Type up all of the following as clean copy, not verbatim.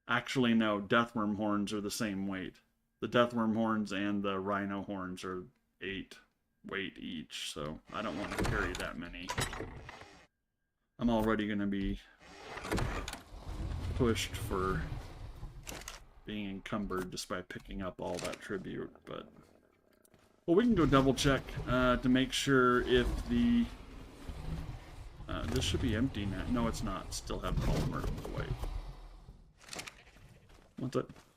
Actually, no, deathworm horns are the same weight. The deathworm horns and the rhino horns are 8 weight each, so I don't want to carry that many. I'm already going to be pushed for being encumbered just by picking up all that tribute, but... Well, we can go double check to make sure if the... this should be empty now. No, it's not. Still have polymer to put away.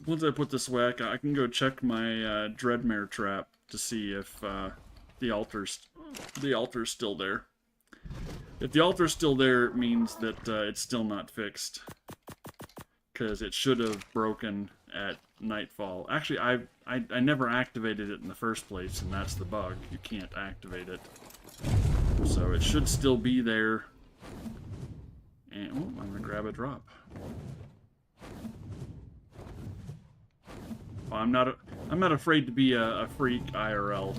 Once I put this away, I can go check my dreadmare trap to see if the altar's still there. If the altar's still there, it means that it's still not fixed, because it should have broken at nightfall. Actually, I never activated it in the first place, and that's the bug. You can't activate it, so it should still be there. And oh, I'm gonna grab a drop. Well, I'm not afraid to be a freak IRL.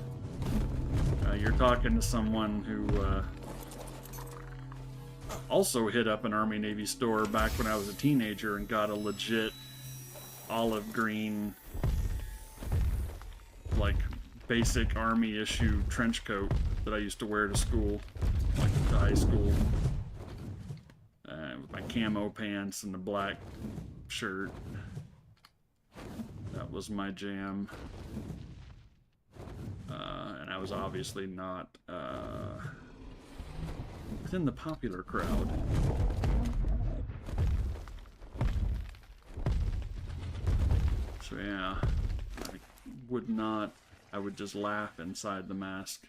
You're talking to someone who also hit up an Army Navy store back when I was a teenager and got a legit olive green, like, basic Army issue trench coat that I used to wear to school, like to high school, with my camo pants and the black shirt. That was my jam. And I was obviously not within the popular crowd. So yeah, I would just laugh inside the mask.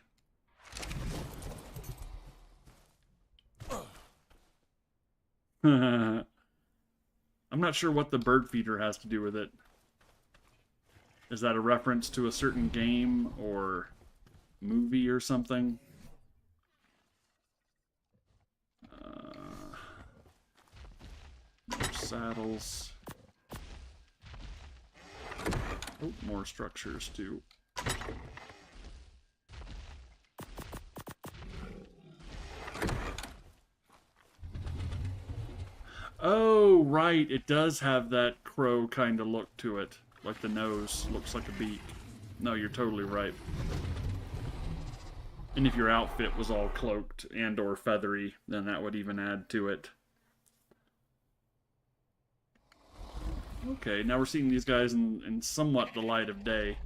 I'm not sure what the bird feeder has to do with it. Is that a reference to a certain game or movie or something? More saddles. Oh, more structures too. Oh, right. It does have that crow kind of look to it. Like the nose looks like a beak. No, you're totally right. And if your outfit was all cloaked and or feathery, then that would even add to it. Okay, now we're seeing these guys in somewhat the light of day.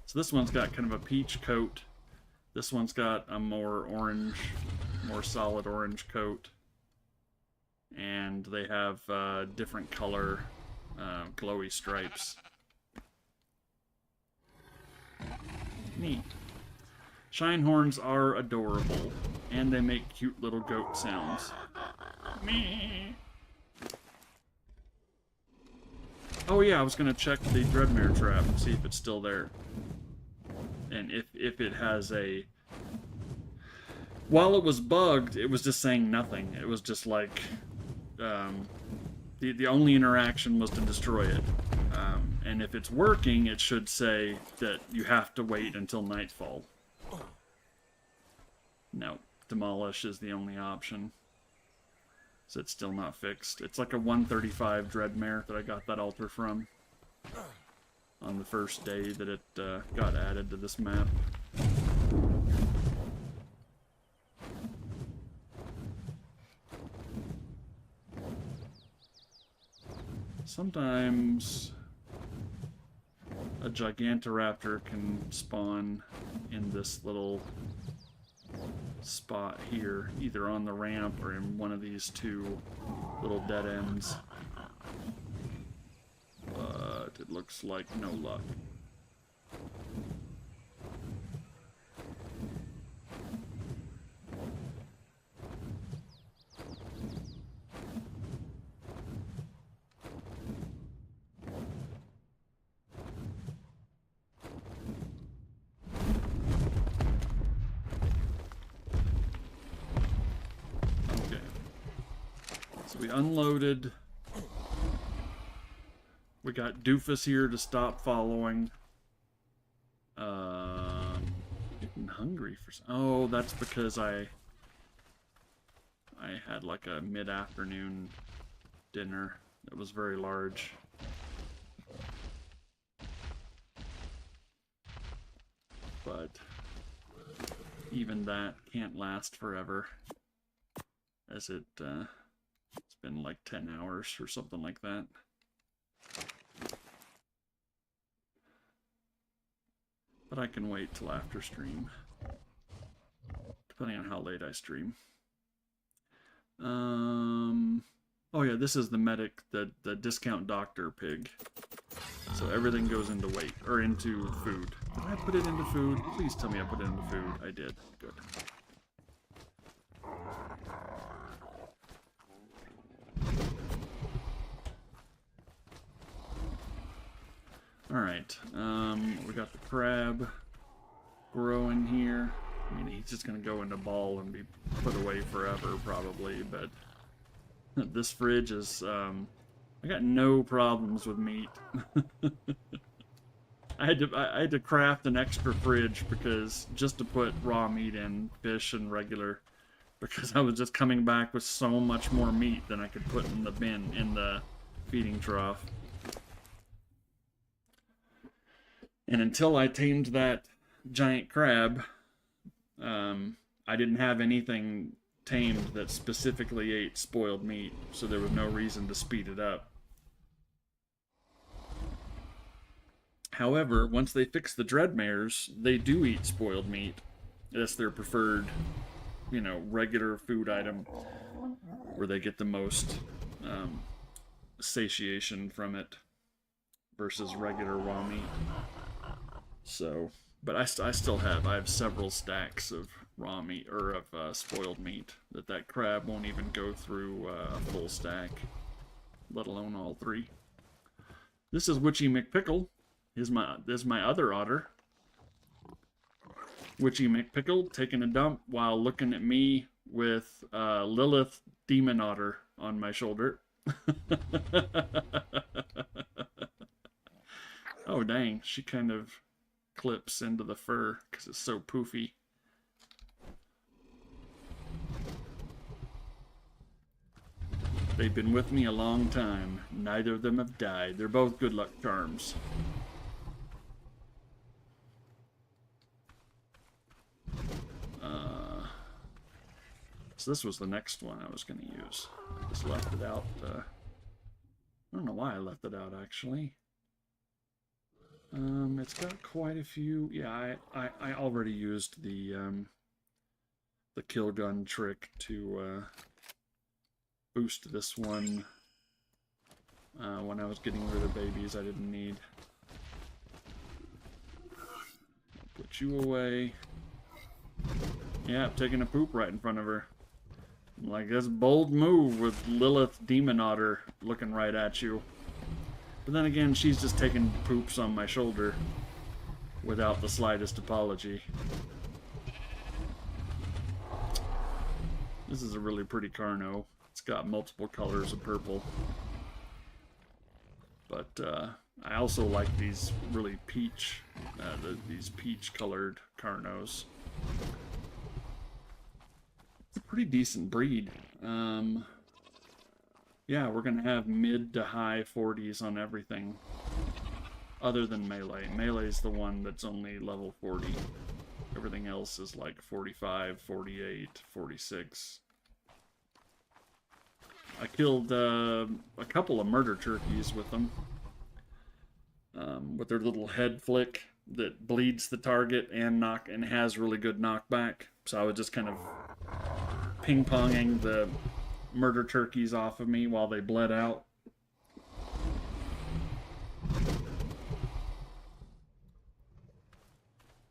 So this one's got kind of a peach coat. This one's got a more orange, more solid orange coat. And they have different color glowy stripes. Neat. Shinehorns are adorable, and they make cute little goat sounds. Meh. Oh yeah, I was gonna check the dreadmare trap and see if it's still there. And if it has a... While it was bugged, it was just saying nothing. It was just like... the only interaction was to destroy it. And if it's working, it should say that you have to wait until nightfall. No, demolish is the only option. So it's still not fixed. It's like a 135 dreadmare that I got that altar from on the first day that it got added to this map. Sometimes a Gigantoraptor can spawn in this little spot here, either on the ramp or in one of these two little dead ends. But it looks like no luck. We unloaded. We got Doofus here to stop following. Getting hungry for some... Oh, that's because I had like a mid-afternoon dinner that was very large. even that can't last forever, as it's been like 10 hours or something like that. But I can wait till after stream, depending on how late I stream. Oh yeah, this is the medic, the discount doctor pig. So everything goes into weight, or into food. Did I put it into food? Please tell me I put it into food. I did. Good. Alright, we got the crab growing here. I mean, he's just gonna go into ball and be put away forever, probably, but this fridge is, I got no problems with meat. I had to craft an extra fridge because just to put raw meat in, fish and regular, because I was just coming back with so much more meat than I could put in the bin, in the feeding trough. And until I tamed that giant crab, I didn't have anything tamed that specifically ate spoiled meat, so there was no reason to speed it up. However, once they fix the dreadmares, they do eat spoiled meat. That's their preferred, you know, regular food item, where they get the most satiation from it versus regular raw meat. So, but I still have, I have several stacks of raw meat, or of spoiled meat, that crab won't even go through a full stack, let alone all three. This is Witchy McPickle. This is my other otter. Witchy McPickle taking a dump while looking at me with Lilith Demon Otter on my shoulder. Oh dang, she kind of clips into the fur because it's so poofy. They've been with me a long time. Neither of them have died. They're both good luck charms. So this was the next one I was going to use. I just left it out. I don't know why I left it out, actually. It's got quite a few. Yeah, I already used the kill gun trick to boost this one when I was getting rid of babies I didn't need. Put you away. Yeah, taking a poop right in front of her. Like, this bold move with Lilith Demon Otter looking right at you. But then again, she's just taking poops on my shoulder without the slightest apology. This is a really pretty Carno. It's got multiple colors of purple. But I also like these really peach, these peach colored Carnos. It's a pretty decent breed. Yeah, we're going to have mid to high 40s on everything. Other than Melee. Melee's the one that's only level 40. Everything else is like 45, 48, 46. I killed a couple of murder turkeys with them. With their little head flick that bleeds the target and has really good knockback. So I was just kind of ping-ponging the murder turkeys off of me while they bled out.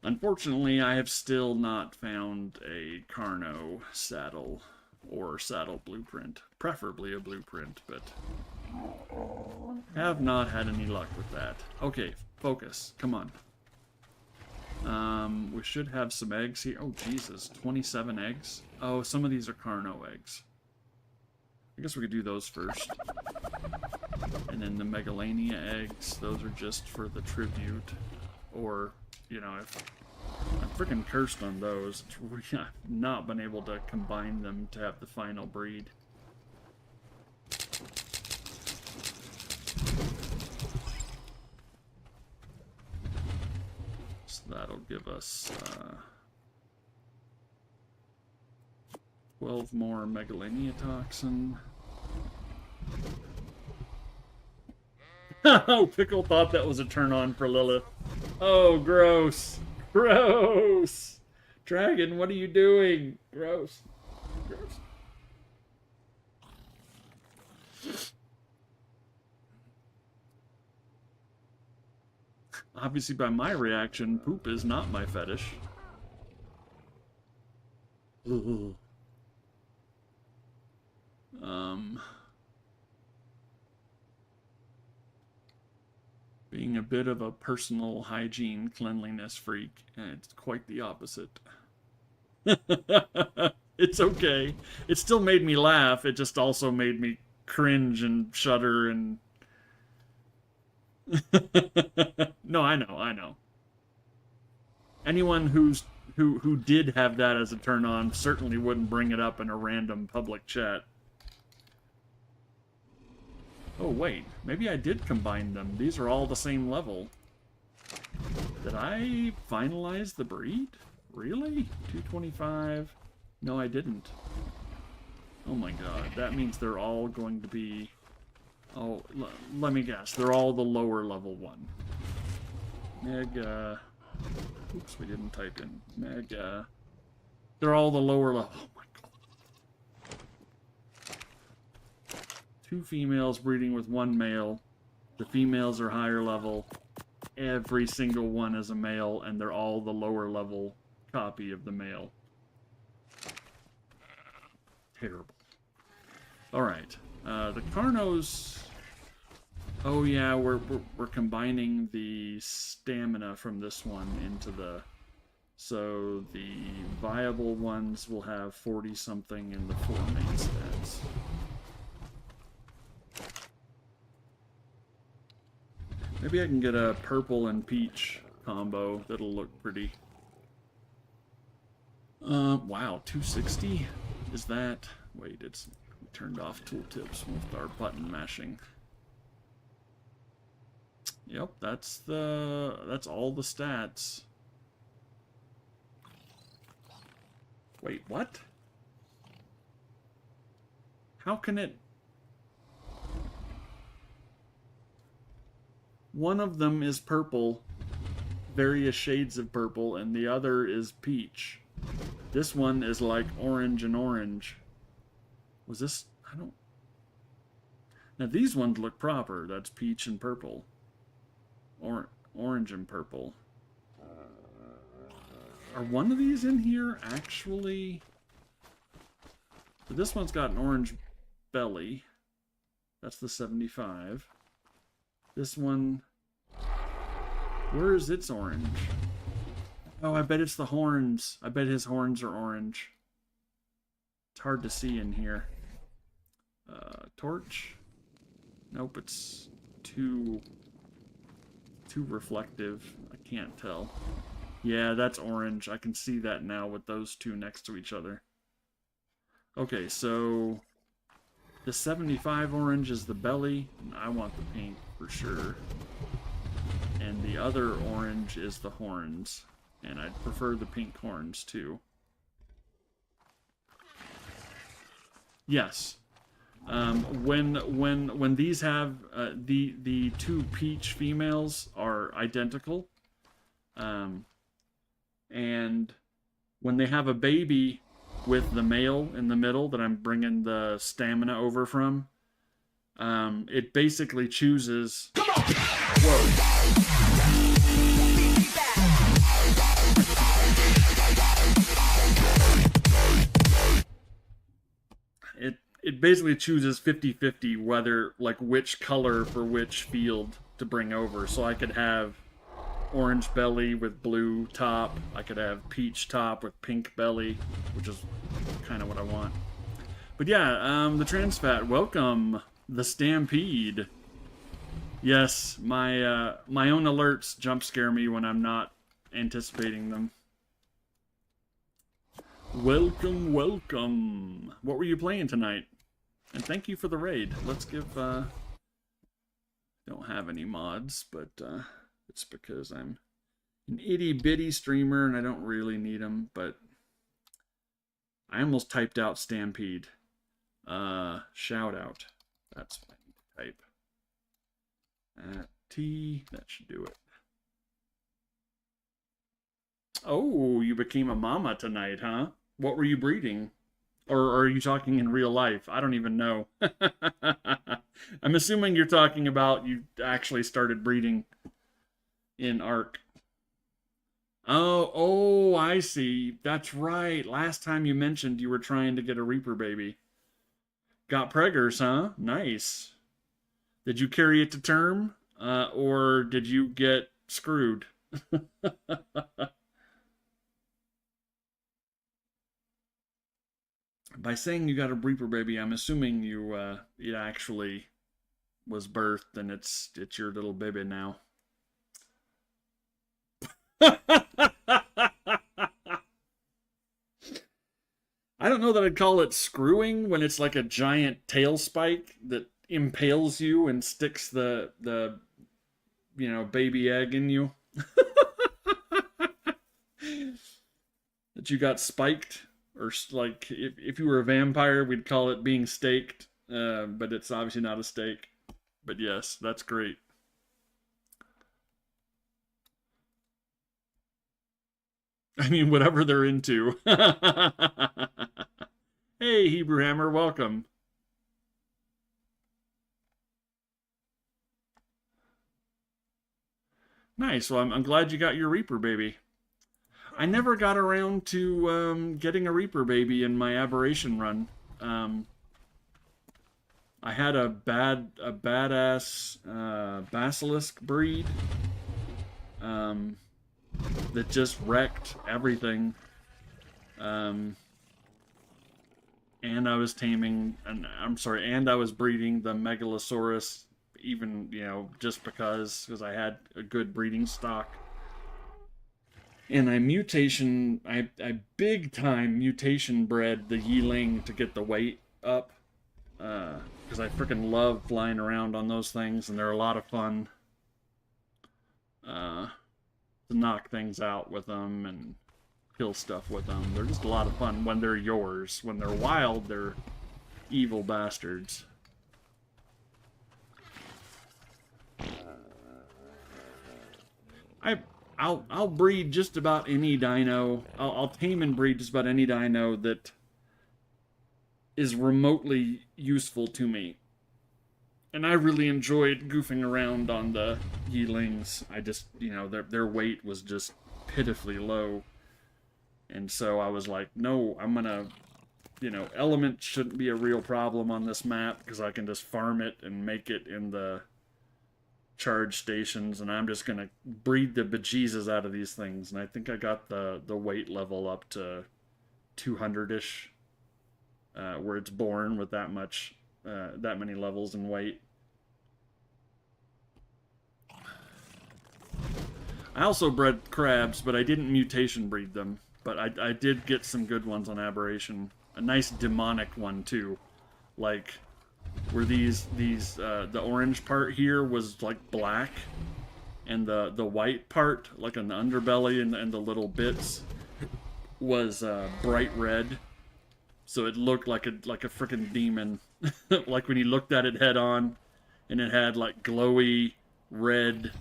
Unfortunately, I have still not found a Carno saddle or saddle blueprint. Preferably a blueprint, but have not had any luck with that. Okay, focus. Come on. We should have some eggs here. Oh, Jesus. 27 eggs? Oh, some of these are Carno eggs. I guess we could do those first. And then the Megalania eggs, those are just for the tribute. Or, you know, I'm freaking cursed on those. I've not been able to combine them to have the final breed. So that'll give us 12 more megalania toxin. Oh, Pickle thought that was a turn on for Lilith. Oh, gross. Gross. Dragon, what are you doing? Gross. Gross. Obviously, by my reaction, poop is not my fetish. Ooh. Being a bit of a personal hygiene cleanliness freak, and it's quite the opposite. It's okay. It still made me laugh. It just also made me cringe and shudder and... No, I know. Anyone who did have that as a turn on certainly wouldn't bring it up in a random public chat. Oh wait, maybe I did combine them. These are all the same level. Did I finalize the breed? Really? 225? No, I didn't. Oh my god, that means they're all going to be... Oh, let me guess. They're all the lower level one. Mega... Oops, we didn't type in. Mega... They're all the lower level... Oh my god. 2 females breeding with 1 male. The females are higher level. Every single one is a male, and they're all the lower level copy of the male. Terrible. Alright. The Carnos... Oh yeah, we're combining the stamina from this one into the... So the viable ones will have 40-something in the 4 main stats. Maybe I can get a purple and peach combo. That'll look pretty. Wow, 260? Is that... Wait, it's... We turned off tooltips with our button mashing. Yep, that's all the stats. Wait, what? How can it... One of them is purple, various shades of purple, and the other is peach. This one is like orange and orange. Was this... I don't... Now these ones look proper. That's peach and purple. Orange and purple. Are one of these in here actually... But this one's got an orange belly. That's the 75. This one... Where is its orange? Oh, I bet it's the horns. I bet his horns are orange. It's hard to see in here. Torch? Nope, it's too reflective. I can't tell. Yeah, that's orange. I can see that now with those two next to each other. Okay, so... The 75 orange is the belly. And I want the pink for sure. And the other orange is the horns. And I'd prefer the pink horns too. Yes. When these have the 2 peach females are identical. And when they have a baby with the male in the middle that I'm bringing the stamina over from, it basically chooses... Whoa. It basically chooses 50-50 whether, like, which color for which field to bring over. So I could have orange belly with blue top. I could have peach top with pink belly, which is kind of what I want. But yeah, the trans fat, welcome, the Stampede. Yes, my own alerts jump scare me when I'm not anticipating them. Welcome, welcome. What were you playing tonight? And thank you for the raid. Let's give, don't have any mods, but, it's because I'm an itty-bitty streamer and I don't really need them, but I almost typed out Stampede. Shout out. That's what I need to type. T, that should do it. Oh, you became a mama tonight, huh? What were you breeding? Or are you talking in real life? I don't even know. I'm assuming you're talking about you actually started breeding in Ark. Oh, I see. That's right. Last time you mentioned you were trying to get a Reaper baby. Got preggers, huh? Nice. Did you carry it to term? Or did you get screwed? By saying you got a Reaper baby, I'm assuming you it actually was birthed and it's your little baby now. I don't know that I'd call it screwing when it's like a giant tail spike that impales you and sticks the baby egg in you. That you got spiked, or like if you were a vampire, we'd call it being staked, but it's obviously not a stake. But yes, that's great. I mean, whatever they're into. Hey, Hebrew Hammer, welcome. Nice. Well, I'm glad you got your Reaper baby. I never got around to getting a Reaper baby in my Aberration run. I had a badass Basilisk breed that just wrecked everything. And I was taming, and I was breeding the Megalosaurus, even, just because I had a good breeding stock. And I big time mutation bred the Yiling to get the weight up. Because I freaking love flying around on those things, and they're a lot of fun. To knock things out with them and kill stuff with them. They're just a lot of fun when they're yours. When they're wild, they're evil bastards. I'll breed just about any dino. I'll tame and breed just about any dino that is remotely useful to me. And I really enjoyed goofing around on the Yilings. I just, their weight was just pitifully low. And so I was like, no, I'm gonna, element shouldn't be a real problem on this map because I can just farm it and make it in the charge stations, and I'm just gonna breed the bejesus out of these things. And I think I got the weight level up to 200-ish, where it's born with that many levels in weight. I also bred crabs, but I didn't mutation breed them. But I did get some good ones on Aberration. A nice demonic one too, like where the orange part here was like black, and the white part, like on the underbelly and the little bits, was bright red. So it looked like a freaking demon, like when you looked at it head on, and it had like glowy red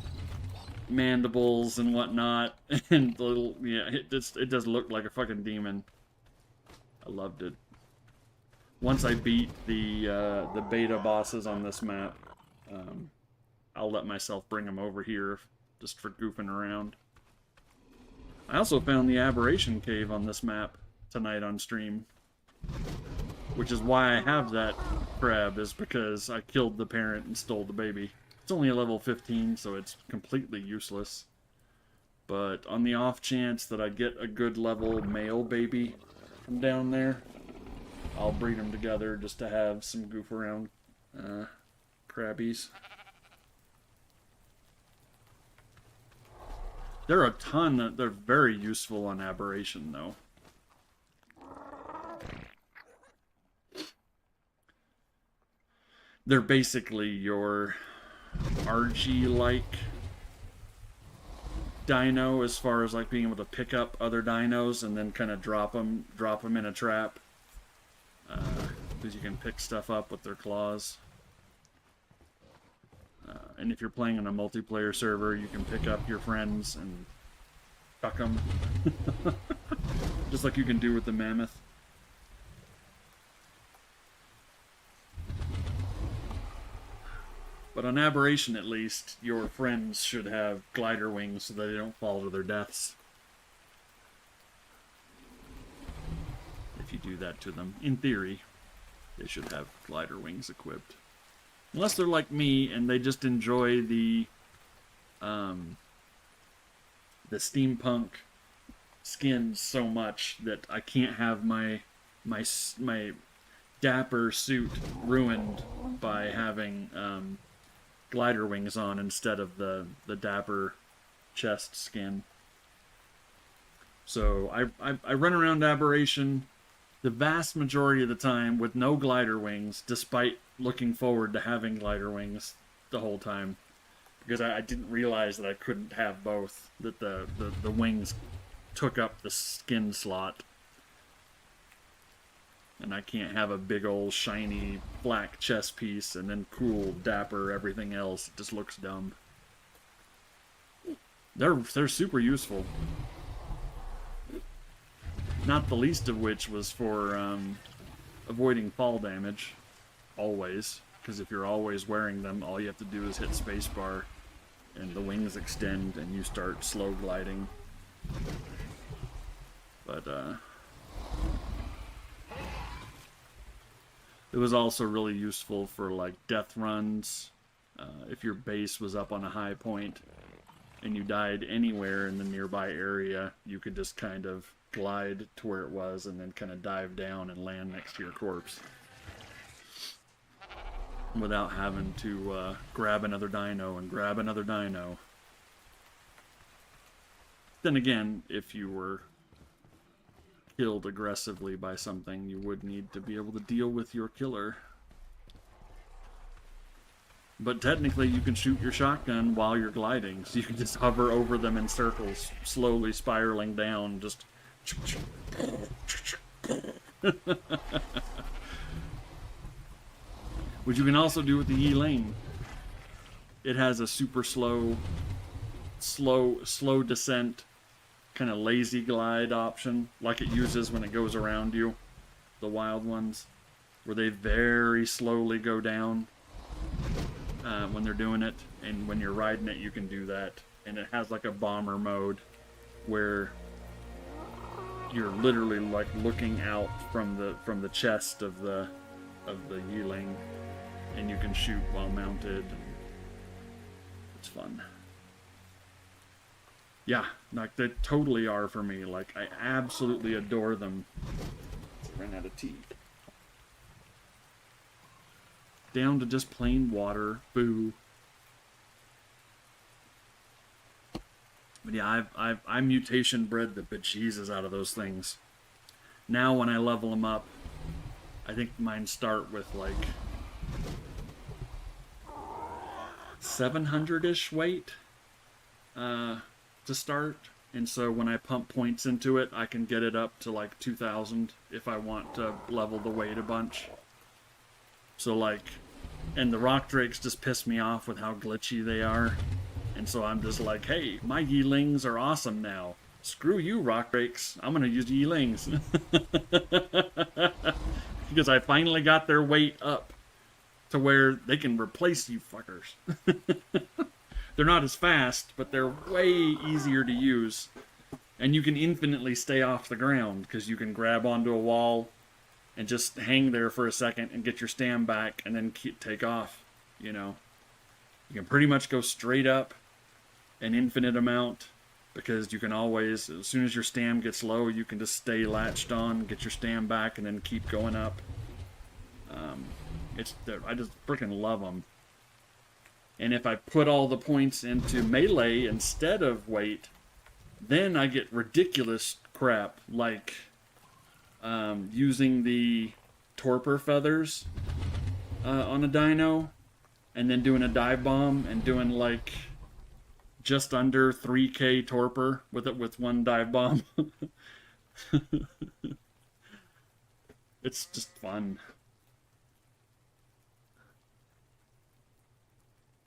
mandibles and whatnot, and the little, it does look like a fucking demon. I loved it. Once I beat the beta bosses on this map, I'll let myself bring them over here just for goofing around. I also found the Aberration Cave on this map tonight on stream, which is why I have that crab, is because I killed the parent and stole the baby. It's only a level 15, so it's completely useless. But on the off chance that I get a good level male baby from down there, I'll breed them together just to have some goof around crabbies. There are a ton they're very useful on Aberration, though. They're basically your RG-like dino, as far as like being able to pick up other dinos and then kind of drop them in a trap. because you can pick stuff up with their claws. And if you're playing on a multiplayer server, you can pick up your friends and chuck them. Just like you can do with the mammoth. But on Aberration, at least, your friends should have glider wings so that they don't fall to their deaths. If you do that to them, in theory, they should have glider wings equipped. Unless they're like me and they just enjoy the steampunk skins so much that I can't have my dapper suit ruined by having glider wings on instead of the dapper chest skin. So I run around Aberration the vast majority of the time with no glider wings, despite looking forward to having glider wings the whole time. Because I didn't realize that I couldn't have both, that the wings took up the skin slot. And I can't have a big old shiny black chest piece and then cool dapper everything else. It just looks dumb. They're super useful. Not the least of which was for avoiding fall damage. Always. Because if you're always wearing them, all you have to do is hit spacebar and the wings extend and you start slow gliding. But it was also really useful for like death runs. If your base was up on a high point and you died anywhere in the nearby area, you could just kind of glide to where it was and then kind of dive down and land next to your corpse without having to grab another dino and grab another dino. Then again, if you were killed aggressively by something, you would need to be able to deal with your killer. But technically you can shoot your shotgun while you're gliding, so you can just hover over them in circles, slowly spiraling down, just which you can also do with the Yi-Ling. It has a super slow descent, kind of lazy glide option, like it uses when it goes around you, the wild ones, where they very slowly go down when they're doing it, and when you're riding it you can do that. And it has like a bomber mode where you're literally like looking out from the chest of the Yi-Ling, and you can shoot while mounted. It's fun. Yeah, like they totally are for me. Like I absolutely adore them. I ran out of tea. Down to just plain water. Boo. But yeah, I mutation bred the bejesus out of those things. Now when I level them up, I think mine start with like 700-ish weight to start. And so when I pump points into it, I can get it up to like 2,000 if I want to level the weight a bunch. So like, and the rock drakes just piss me off with how glitchy they are. And so I'm just like, hey, my Yi-Lings are awesome now. Screw you, rock drakes. I'm going to use Yi-Lings. Because I finally got their weight up to where they can replace you fuckers. They're not as fast, but they're way easier to use. And you can infinitely stay off the ground, because you can grab onto a wall and just hang there for a second and get your stam back and then take off, you know. You can pretty much go straight up an infinite amount, because you can always, as soon as your stam gets low, you can just stay latched on, get your stam back, and then keep going up. I just freaking love them. And if I put all the points into melee instead of weight, then I get ridiculous crap, like using the torpor feathers on a dino, and then doing a dive bomb and doing like just under 3k torpor with one dive bomb. It's just fun.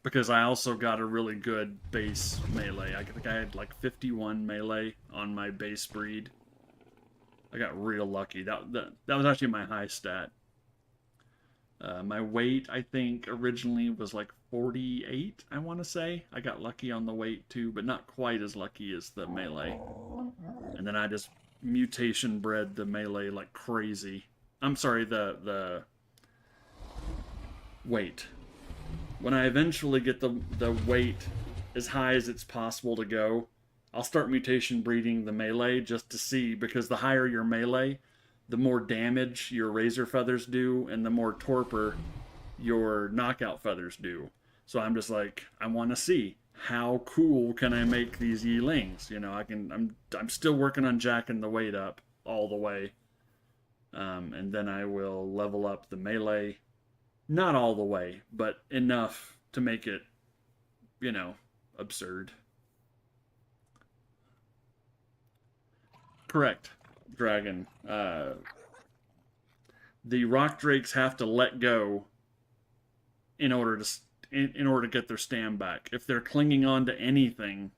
because I also got a really good base melee. I think I had like 51 melee on my base breed. I got real lucky. That was actually my high stat. My weight, I think, originally was like 48, I want to say. I got lucky on the weight too, but not quite as lucky as the melee. And then I just mutation bred the melee like crazy. I'm sorry, the weight. When I eventually get the weight as high as it's possible to go, I'll start mutation breeding the melee just to see, because the higher your melee, the more damage your razor feathers do, and the more torpor your knockout feathers do. So I'm just like, I want to see how cool can I make these Yilings. You know, I'm still working on jacking the weight up all the way, and then I will level up the melee, not all the way, but enough to make it, you know, absurd. Correct, Dragon. The rock drakes have to let go in order to get their stam back. If they're clinging on to anything,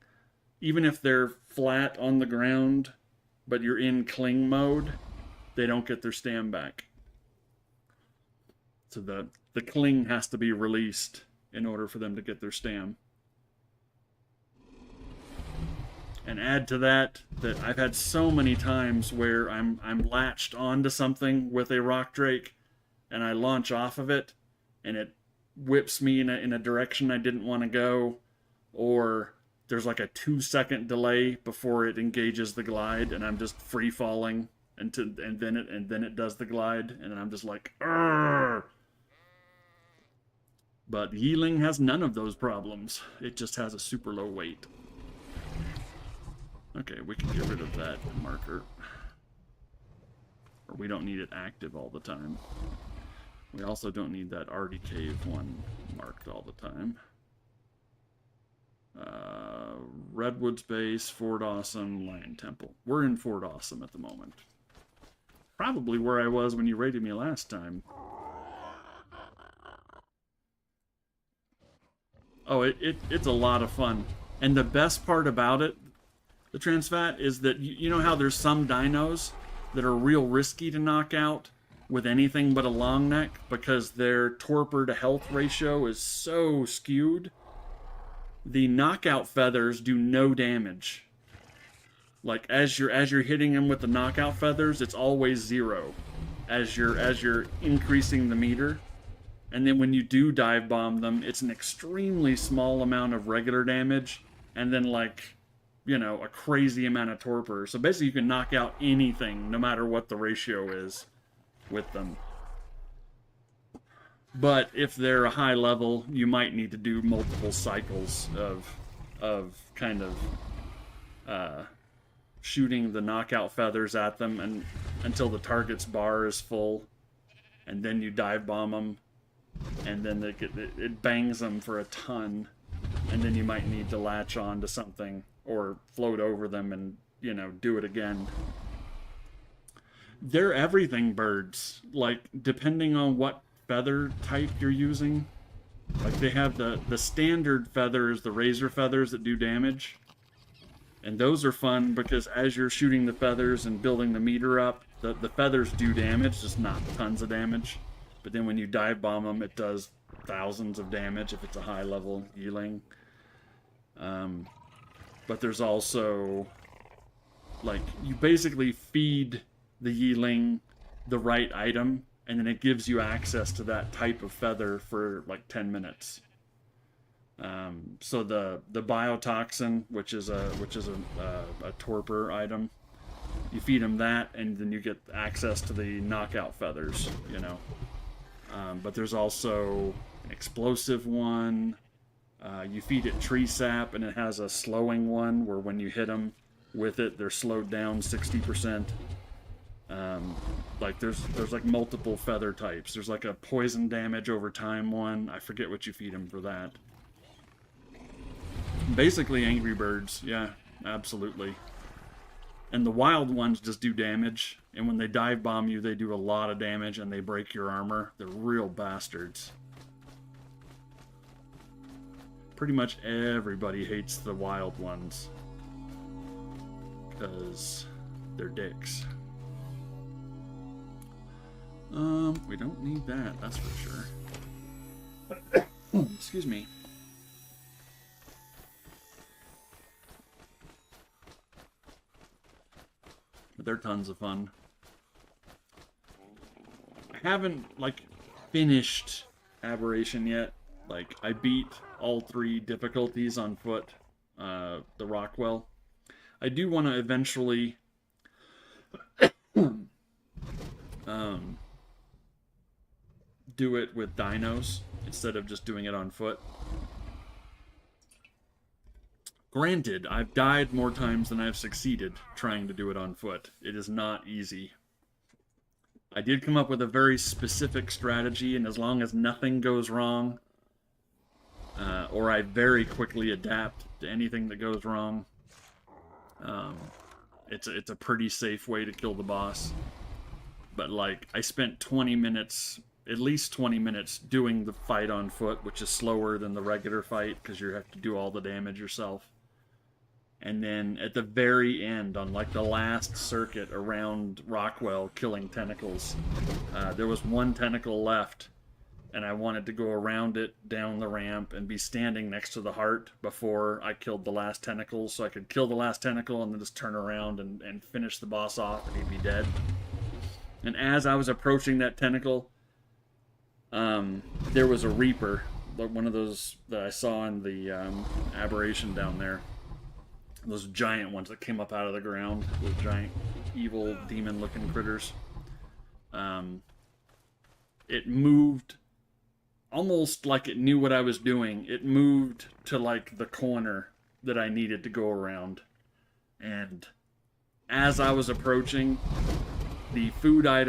even if they're flat on the ground, but you're in cling mode, they don't get their stam back. So the cling has to be released in order for them to get their stam. And add to that I've had so many times where I'm latched onto something with a rock drake, and I launch off of it, and it whips me in a direction I didn't want to go, or there's like a 2-second delay before it engages the glide, and I'm just free falling, and then it does the glide, and then I'm just like, Arr! But Yiling has none of those problems. It just has a super low weight. Okay, we can get rid of that marker. Or we don't need it active all the time. We also don't need that Arty Cave one marked all the time. Redwood's Base, Fort Awesome, Lion Temple. We're in Fort Awesome at the moment. Probably where I was when you raided me last time. Oh, it's a lot of fun. And the best part about it, the Transfat, is that you know how there's some dinos that are real risky to knock out with anything but a long neck because their torpor to health ratio is so skewed? The knockout feathers do no damage. Like as you're hitting them with the knockout feathers, it's always 0 as you're increasing the meter. And then when you do dive bomb them, it's an extremely small amount of regular damage, and then like, you know, a crazy amount of torpor. So basically you can knock out anything, no matter what the ratio is with them. But if they're a high level, you might need to do multiple cycles of kind of shooting the knockout feathers at them and until the target's bar is full, and then you dive bomb them, and then it bangs them for a ton, and then you might need to latch on to something or float over them and, you know, do it again. They're everything birds, like, depending on what feather type you're using. Like, they have the standard feathers, the razor feathers that do damage. And those are fun because as you're shooting the feathers and building the meter up, the feathers do damage, just not tons of damage. But then when you dive bomb them, it does thousands of damage if it's a high level Yiling. But there's also, like, you basically feed the Yiling the right item, and then it gives you access to that type of feather for like 10 minutes. So the biotoxin, which is a torpor item, you feed them that, and then you get access to the knockout feathers, you know. But there's also an explosive one. You feed it tree sap, and it has a slowing one where when you hit them with it, they're slowed down 60%. Like there's like multiple feather types. There's like a poison damage over time one. I forget what you feed them for that. Basically Angry Birds, yeah, absolutely. And the wild ones just do damage, and when they dive bomb you, they do a lot of damage, and they break your armor. They're real bastards. pretty much everybody hates the wild ones. Because they're dicks. We don't need that, that's for sure. Excuse me. But they're tons of fun. I haven't, like, finished Aberration yet. Like, I beat all 3 difficulties on foot, the Rockwell. I do want to eventually do it with dinos instead of just doing it on foot. Granted, I've died more times than I've succeeded trying to do it on foot. It is not easy. I did come up with a very specific strategy, and as long as nothing goes wrong, or I very quickly adapt to anything that goes wrong, it's a pretty safe way to kill the boss. But like, I spent 20 minutes, at least 20 minutes, doing the fight on foot, which is slower than the regular fight because you have to do all the damage yourself. And then at the very end, on like the last circuit around Rockwell killing tentacles, there was 1 tentacle left, and I wanted to go around it down the ramp and be standing next to the heart before I killed the last tentacle, so I could kill the last tentacle and then just turn around and finish the boss off and he'd be dead. And as I was approaching that tentacle, there was a Reaper, one of those that I saw in the Aberration down there. Those giant ones that came up out of the ground, those giant evil demon-looking critters. It moved almost like it knew what I was doing. It moved to like the corner that I needed to go around. And as I was approaching, the food item